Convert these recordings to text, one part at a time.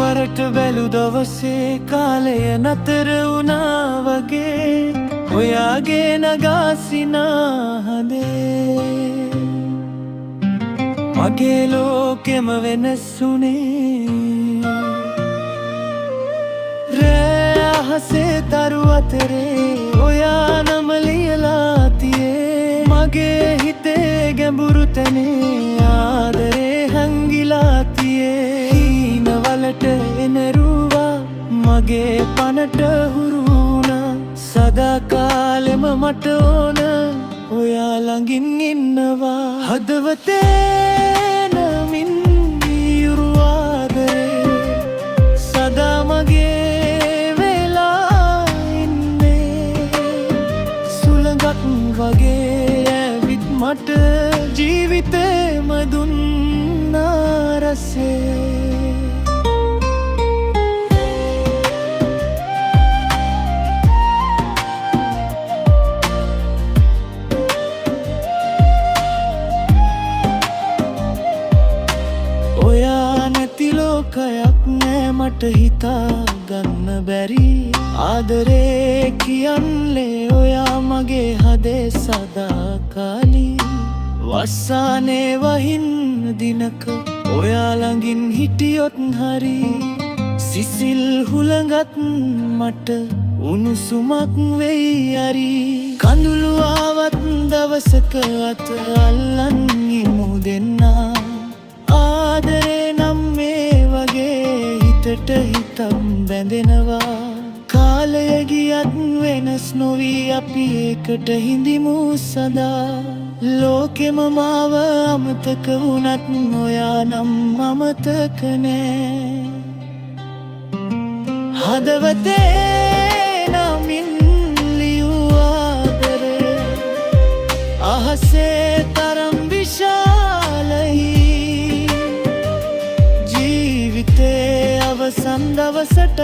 වරට බැලු දවසේ කාලය නතර වුණා වගේ ඔයාගේ නගාසිනා හදේ මගේ ලෝකෙම වෙනස්සුනේ රෑ අහසේ තරු අතරේ ඔයා නම ලියලා තියේ මගේ හිතේ ගැඹුරු තැනේ ආදරේ හැංගිලා තියේ හීනවලට එනරුවා මගේ පනට හුරු වුණා සදා කාලෙම මට ඕන ඔයා ළඟින් ඉන්නවා හදවතේ නමින් වියුරු ආදරේ සදා මගේ වෙලා ඉන්නේ සුළඟක් වගේ ඇවිත් මට ජීවිතේම දුන්නා රසේ ඔයා නැති ලෝකයක් නෑ මට හිතා ගන්න බැරි ආදරේ කියන්නේ ඔයා මගේ හදේ සදාකාලී වස්සානේ වහින් දිනක ඔයා ළඟින් හිටියොත් හරි සිසිල් හුළඟත් මට උණුසුමක් වෙයි අරි කඳුළු ආවත් දවසක අත අල්ලන් ඉමු දෙන්නා ආදරේ නම් මේ වගේ හිතට හිතක් බැඳෙනවා කාලය ගියත් වෙනස් නොවී අපි එකට හිඳිමු සදා ලෝකෙම මාව අමතක වුණත් ඔයා නම් අමතක නෑ හදවතේ නමින් ලියූ ආදරේ අහසේ තරම් විශාලයි අවසන් දවසටත්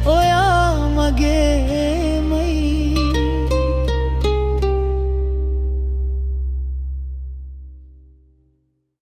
ඔයා මගේමයි